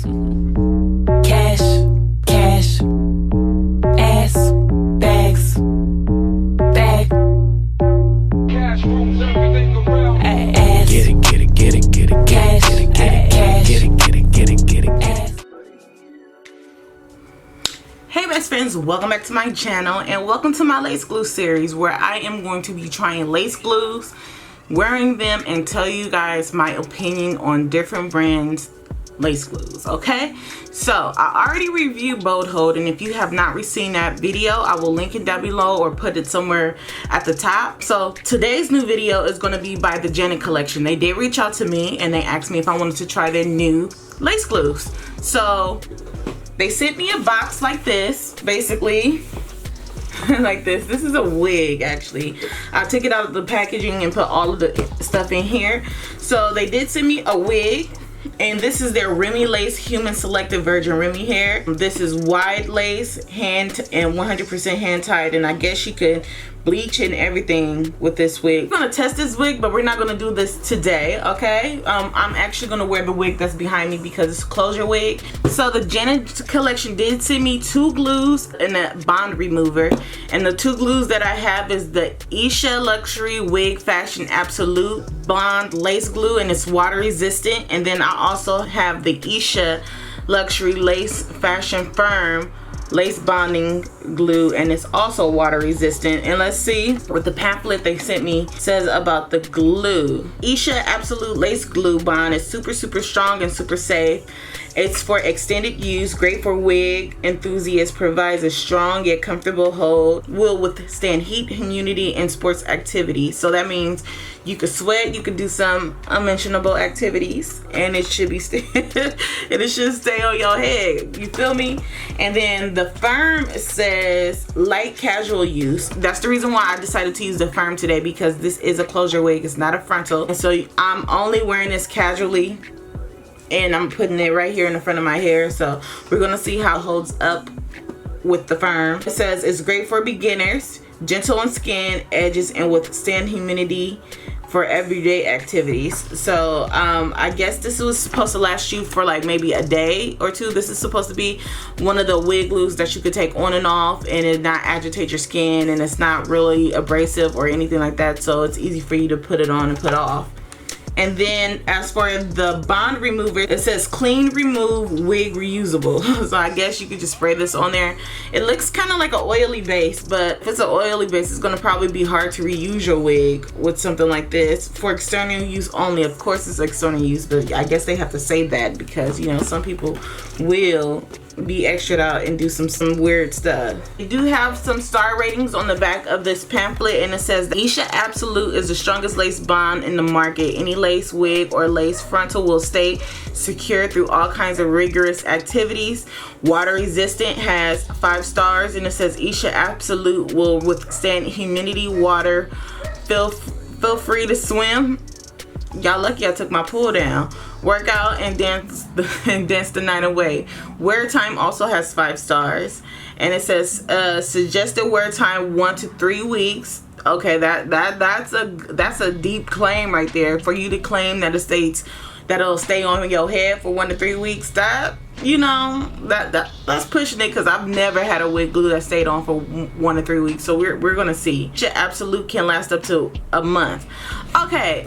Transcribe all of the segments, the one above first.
Cash, cash, ass, bags, bag. Cash rules everything around. Ass. Get it, get it, get it, get it, cash, get it, get it, cash, get it, get it, get it, get it, ass. Hey best friends, welcome back to my channel and welcome to my lace glue series where I am going to be trying lace glues, wearing them, and tell you guys my opinion on different brands lace glues. Okay, so I already reviewed Bold Hold, and if you have not seen that video, I will link it down below or put it somewhere at the top. So today's new video is going to be by the Janet collection. They did reach out to me and they asked me if I wanted to try their new lace glues. So they sent me a box like this, basically. Like this. This is a wig, actually. I took it out of the packaging and put all of the stuff in here. So they did send me a wig, and this is their Remy Lace Human Selected Virgin Remy hair. This is wide lace, hand and 100% hand tied, and I guess you could bleach and everything with this wig. I'm gonna test this wig, but we're not gonna do this today, okay? I'm actually gonna wear the wig that's behind me because it's a closure wig. So the Janet collection did send me 2 glues and a bond remover, and the 2 glues that I have is the ESHA Luxury Wig Fashion Absolute Bond Lace Glue, and it's water resistant. And then I also have the ESHA Luxury Lace Fashion Firm Lace Bonding Glue, and it's also water resistant. And let's see what the pamphlet they sent me says about the glue. ESHA Absolute Lace Glue Bond is super strong and super safe. It's for extended use, great for wig enthusiasts, provides a strong yet comfortable hold, will withstand heat, humidity, and sports activities. So that means you could sweat, you could do some unmentionable activities, and it should be it should stay on your head. You feel me? And then the firm says light casual use. That's the reason why I decided to use the firm today, because this is a closure wig, it's not a frontal. And so I'm only wearing this casually, and I'm putting it right here in the front of my hair. So we're gonna see how it holds up with the firm. It says it's great for beginners, gentle on skin, edges, and withstand humidity for everyday activities. So I guess this was supposed to last you for like maybe a day or 2. This is supposed to be one of the wig glues that you could take on and off and it not agitate your skin, and it's not really abrasive or anything like that, so it's easy for you to put it on and put off. And then as for the bond remover, it says clean, remove, wig reusable. So I guess you could just spray this on there. It looks kind of like an oily base, but if it's an oily base, it's gonna probably be hard to reuse your wig with something like this. For external use only, of course it's external use, but I guess they have to say that because, you know, some people will be extra out and do some weird stuff. They do have some star ratings on the back of this pamphlet, and it says the ESHA Absolute is the strongest lace bond in the market. Any lace wig or lace frontal will stay secure through all kinds of rigorous activities. Water resistant, has 5 stars, and it says ESHA Absolute will withstand humidity, water. Feel free to swim. Y'all lucky I took my pool down. Work out and dance the night away. Wear time also has 5 stars, and it says suggested wear time 1 to 3 weeks. Okay, that's a deep claim right there for you to claim that it'll stay on your head for 1 to 3 weeks. That, you know, that's pushing it, because I've never had a wig glue that stayed on for 1 to 3 weeks. So we're gonna see. Absolute can last up to a month. Okay.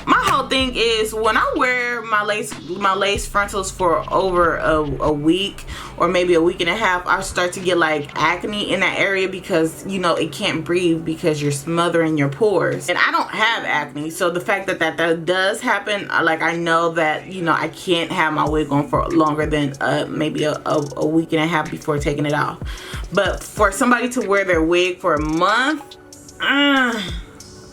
My whole thing is, when I wear my lace frontals for over a week or maybe a week and a half, I start to get like acne in that area, because, you know, it can't breathe because you're smothering your pores. And I don't have acne, so the fact that does happen, like, I know that, you know, I can't have my wig on for longer than maybe a week and a half before taking it off. But for somebody to wear their wig for a month, I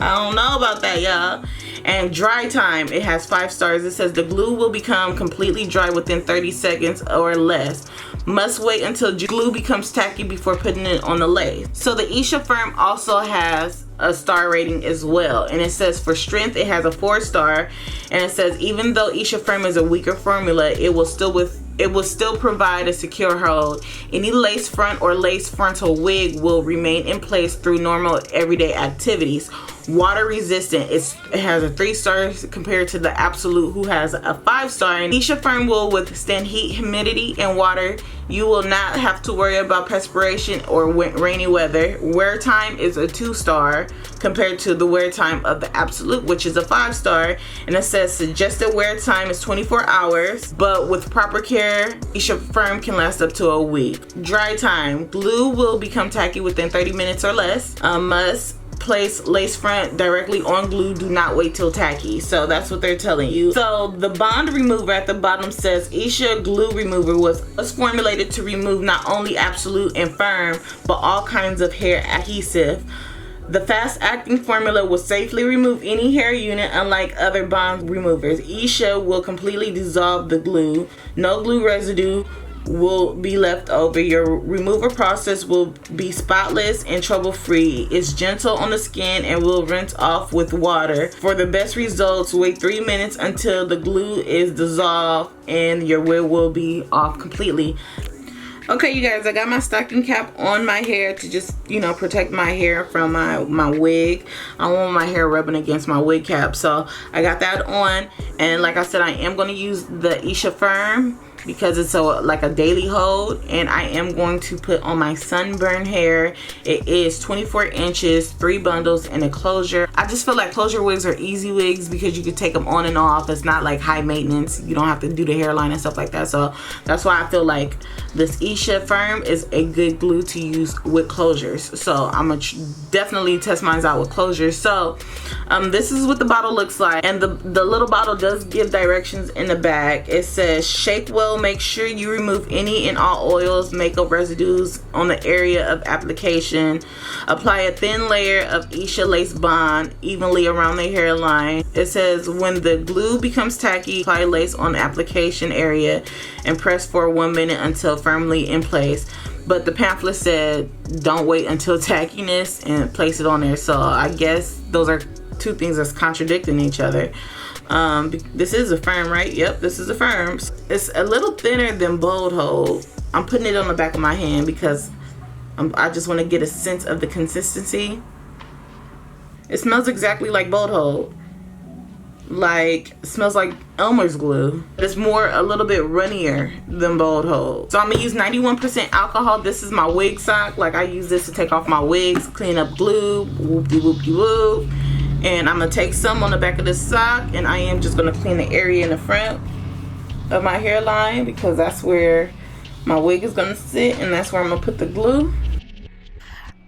don't know about that, y'all. And dry time, it has 5 stars. It says the glue will become completely dry within 30 seconds or less. Must wait until glue becomes tacky before putting it on the lace. So the ESHA firm also has a star rating as well, and it says for strength it has a 4-star, and it says even though ESHA firm is a weaker formula, it will still provide a secure hold. Any lace front or lace frontal wig will remain in place through normal everyday activities. water resistant. It has a 3 stars compared to the Absolute, who has a 5 star. And ESHA Firm will withstand heat, humidity, and water. You will not have to worry about perspiration or rainy weather. Wear time is a 2 star compared to the wear time of the Absolute, which is a 5 star. And it says suggested wear time is 24 hours, but with proper care, ESHA Firm can last up to a week. Dry time. Glue will become tacky within 30 minutes or less. Must place lace front directly on glue. Do not wait till tacky. So that's what they're telling you. So the bond remover at the bottom says ESHA glue remover was formulated to remove not only Absolute and Firm, but all kinds of hair adhesive. The fast-acting formula will safely remove any hair unit. Unlike other bond removers, ESHA will completely dissolve the glue. No glue residue will be left over. Your remover process will be spotless and trouble-free. It's gentle on the skin and will rinse off with water. For the best results, wait 3 minutes until the glue is dissolved and your wig will be off completely. Okay, you guys, I got my stocking cap on my hair to just, you know, protect my hair from my wig. I don't want my hair rubbing against my wig cap, so I got that on. And like I said, I am going to use the ESHA Firm because it's like a daily hold, and I am going to put on my sunburn hair. It is 24 inches, 3 bundles, and a closure. I just feel like closure wigs are easy wigs because you can take them on and off. It's not like high maintenance. You don't have to do the hairline and stuff like that. So that's why I feel like this ESHA Firm is a good glue to use with closures. So I'm gonna definitely test mine out with closures. So this is what the bottle looks like, and the little bottle does give directions in the back. It says shake well. Make sure you remove any and all oils, makeup residues on the area of application. Apply a thin layer of ESHA lace bond evenly around the hairline. It says when the glue becomes tacky, apply lace on the application area and press for 1 minute until firmly in place. But the pamphlet said don't wait until tackiness and place it on there. So I guess those are two things that's contradicting each other. This is a Firm, right? Yep, this is a Firm. It's a little thinner than Bold Hold. I'm putting it on the back of my hand because I just want to get a sense of the consistency. It smells exactly like Bold Hold. Like, it smells like Elmer's glue. It's a little bit runnier than Bold Hold. So I'm gonna use 91% alcohol. This is my wig sock. Like, I use this to take off my wigs, clean up glue, whoop-de-whoop-de-whoop. And I'm gonna take some on the back of the sock, and I am just gonna clean the area in the front of my hairline because that's where my wig is gonna sit, and that's where I'm gonna put the glue.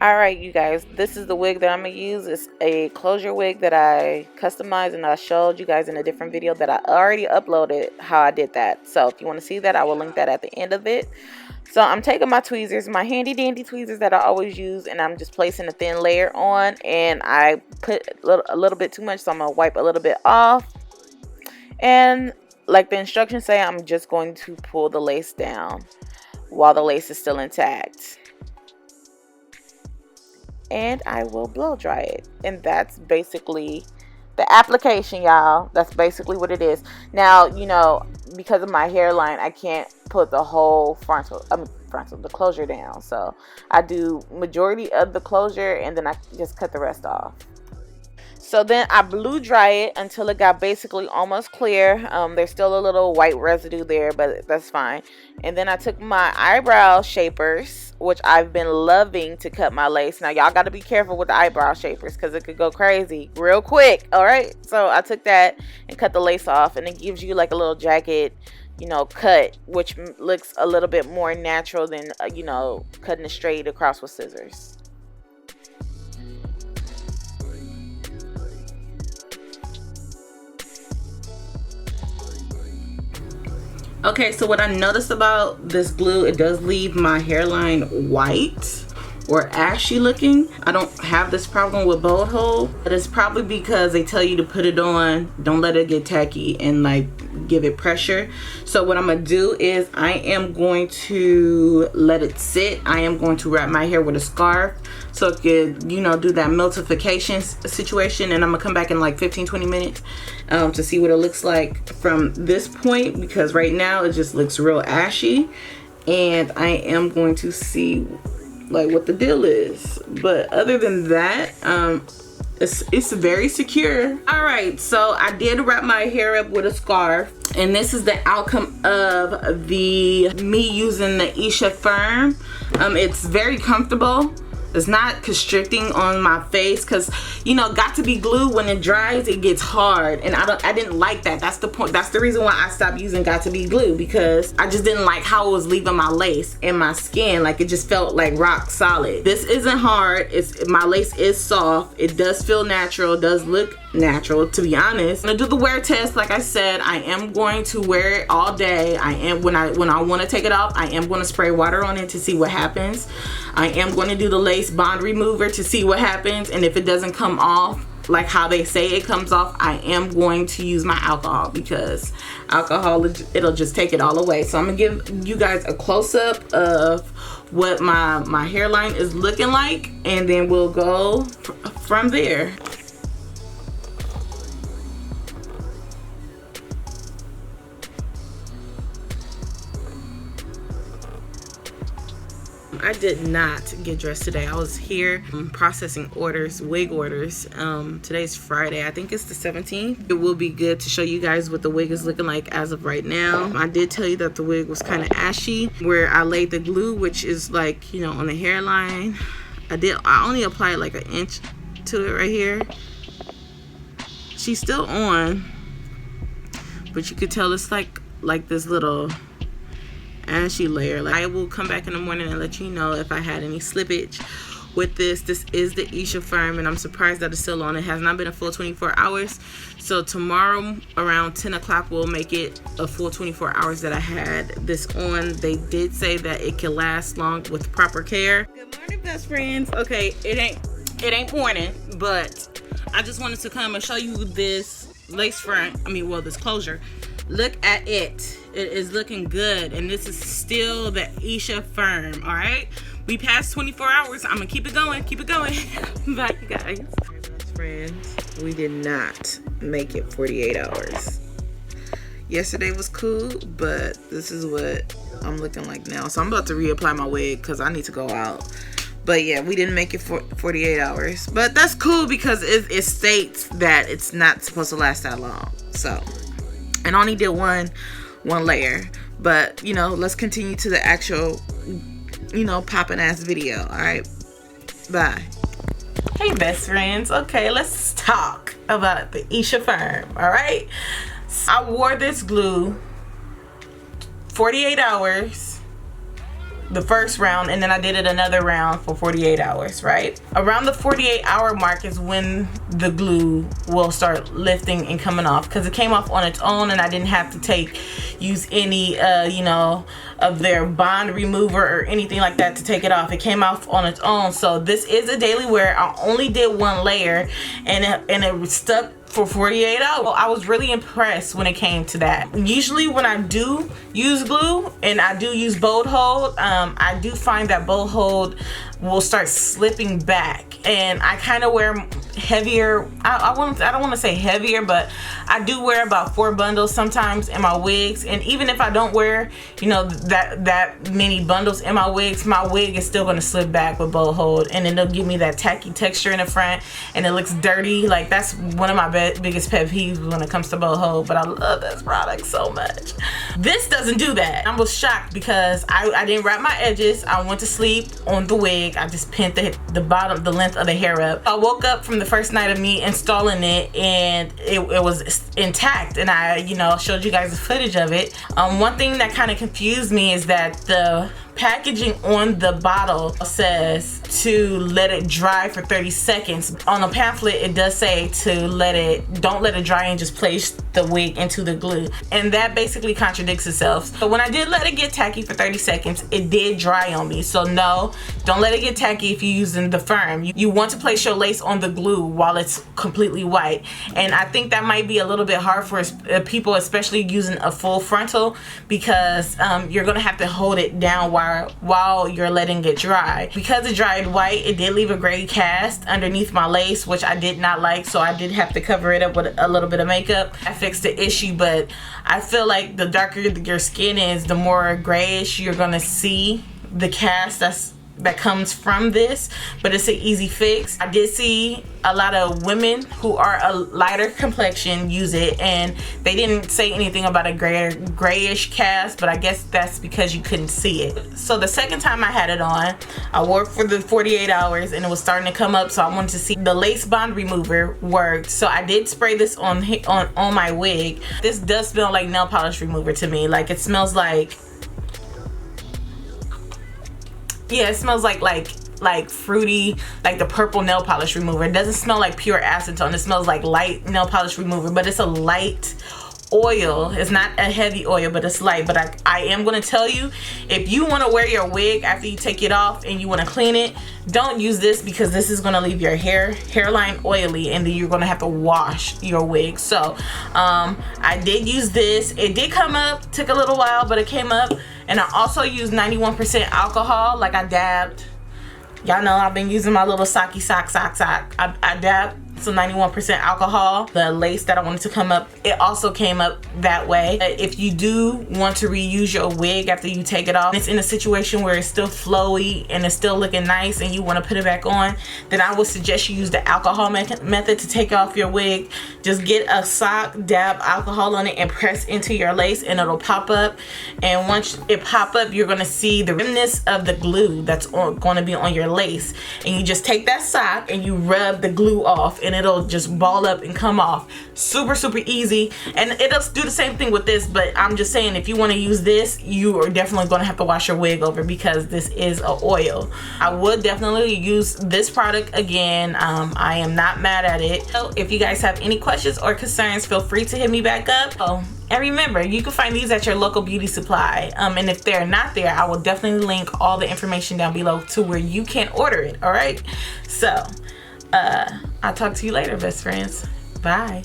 Alright, you guys, this is the wig that I'm gonna use. It's a closure wig that I customized, and I showed you guys in a different video that I already uploaded how I did that. So if you want to see that, I will link that at the end of it. So I'm taking my tweezers, my handy dandy tweezers that I always use, and I'm just placing a thin layer on, and I put a little bit too much, so I'm going to wipe a little bit off. And like the instructions say, I'm just going to pull the lace down while the lace is still intact. And I will blow dry it. And that's basically the application, y'all. That's basically what it is. Now, you know, because of my hairline, I can't put the whole the closure down. So I do majority of the closure, and then I just cut the rest off. So then I blew dry it until it got basically almost clear. There's still a little white residue there, but that's fine. And then I took my eyebrow shapers, which I've been loving to cut my lace. Now, y'all got to be careful with the eyebrow shapers because it could go crazy real quick. All right. So I took that and cut the lace off, and it gives you like a little jacket, you know, cut, which looks a little bit more natural than, you know, cutting it straight across with scissors. Okay, so what I noticed about this glue, it does leave my hairline white or ashy looking. I don't have this problem with Bold Hold, but it's probably because they tell you to put it on, don't let it get tacky, and like give it pressure. So what I'm gonna do is I am going to let it sit. I am going to wrap my hair with a scarf so it could, you know, do that meltification situation, and I'm gonna come back in like 15-20 minutes to see what it looks like from this point, because right now it just looks real ashy, and I am going to see like what the deal is. But other than that, it's very secure. All right, so I did wrap my hair up with a scarf, and this is the outcome of me using the ESHA Firm. It's very comfortable. It's not constricting on my face, because you know, got to be glue, when it dries it gets hard, and I didn't like that. That's the point. That's the reason why I stopped using got to be glue, because I just didn't like how it was leaving my lace and my skin. Like, it just felt like rock solid. This isn't hard. My lace is soft. It does feel natural. It does look natural, to be honest. I'm gonna do the wear test. Like I said, I am going to wear it all day. I am, when I want to take it off, I am going to spray water on it to see what happens. I am going to do the lace bond remover to see what happens, and if it doesn't come off like how they say it comes off, I am going to use my alcohol, because alcohol, it'll just take it all away. So I'm gonna give you guys a close-up of what my hairline is looking like, and then we'll go from there. I did not get dressed today. I was here processing orders, wig orders. Today's Friday. I think it's the 17th. It will be good to show you guys what the wig is looking like as of right now. I did tell you that the wig was kind of ashy, where I laid the glue, which is like, you know, on the hairline. I only applied like an inch to it right here. She's still on, but you could tell it's like this little ashy layer. Like, I will come back in the morning and let you know if I had any slippage with this. This is the ESHA Firm, and I'm surprised that it's still on. It has not been a full 24 hours. So tomorrow around 10 o'clock we'll make it a full 24 hours that I had this on. They did say that it can last long with proper care. Good morning, best friends. Okay, it ain't morning, but I just wanted to come and show you this lace front. Well, this closure. Look at it. It is looking good, and this is still the ESHA Firm. All right, we passed 24 hours. I'm gonna keep it going. Bye, you guys. Best friends, we did not make it 48 hours. Yesterday was cool, but this is what I'm looking like now. So I'm about to reapply my wig because I need to go out. But yeah, we didn't make it for 48 hours, but that's cool because it states that it's not supposed to last that long. So, and I only did one layer, but you know, let's continue to the actual, you know, popping ass video. All right, bye. Hey, best friends. Okay, let's talk about the ESHA Firm. All right, I wore this glue 48 hours the first round, and then I did it another round for 48 hours, right? Around the 48-hour mark is when the glue will start lifting and coming off, because it came off on its own and I didn't have to use any you know, of their bond remover or anything like that to take it off. It came off on its own. So this is a daily wear. I only did one layer, and it stuck for 48 hours. I was really impressed when it came to that. Usually when I do use glue and I do use bolt hold, I do find that bolt hold will start slipping back, and I kind of wear heavier. I don't want to say heavier, but I do wear about 4 bundles sometimes in my wigs, and even if I don't wear, you know, that many bundles in my wigs, my wig is still going to slip back with bolt hold, and then it'll give me that tacky texture in the front, and it looks dirty. Like, that's one of my biggest pet peeves when it comes to bolt hold, but I love this product so much. This doesn't do that. I was shocked because I didn't wrap my edges. I went to sleep on the wig. I just pinned the bottom, the length of the hair up. I woke up from the first night of me installing it, and it was intact, and I, you know, showed you guys the footage of it. One thing that kind of confused me is that the packaging on the bottle says to let it dry for 30 seconds. On the pamphlet, it does say to don't let it dry and just place the wig into the glue. And that basically contradicts itself. But when I did let it get tacky for 30 seconds, it did dry on me. So no, don't let it get tacky if you're using the Firm. You want to place your lace on the glue while it's completely white. And I think that might be a little bit hard for people, especially using a full frontal, because you're gonna have to hold it down while you're letting it dry. Because it dried white, it did leave a gray cast underneath my lace, which I did not like, so I did have to cover it up with a little bit of makeup. I fixed the issue, but I feel like the darker your skin is, the more grayish you're gonna see the cast that's that comes from this, but it's an easy fix. I did see a lot of women who are a lighter complexion use it, and they didn't say anything about a grayish cast, but I guess that's because you couldn't see it. So the second time I had it on, I wore it for the 48 hours and it was starting to come up, so I wanted to see the lace bond remover worked. So I did spray this on my wig. This does smell like nail polish remover to me. Like, it smells like, yeah, it smells like fruity, like the purple nail polish remover. It doesn't smell like pure acetone. It smells like light nail polish remover, but it's a light oil. It's not a heavy oil, but it's light. But I am going to tell you, if you want to wear your wig after you take it off and you want to clean it, don't use this, because this is going to leave your hairline oily, and then you're going to have to wash your wig. So I did use this. It did come up, took a little while, but it came up. And I also used 91% alcohol. Like, I dabbed. Y'all know I've been using my little sock. I dabbed some 91% alcohol. The lace that I wanted to come up, it also came up that way. If you do want to reuse your wig after you take it off, it's in a situation where it's still flowy and it's still looking nice and you want to put it back on, then I would suggest you use the alcohol method to take off your wig. Just get a sock, dab alcohol on it, and press into your lace, and it'll pop up. And once it pop up, you're going to see the remnants of the glue that's going to be on your lace. And you just take that sock and you rub the glue off, and it'll just ball up and come off. Super easy. And it'll do the same thing with this, but I'm just saying, if you want to use this, you are definitely going to have to wash your wig over, because this is a oil. I would definitely use this product again. I am not mad at it. So if you guys have any questions or concerns, feel free to hit me back up. And remember, you can find these at your local beauty supply. And if they're not there, I will definitely link all the information down below to where you can order it. All right. So I'll talk to you later, best friends. Bye.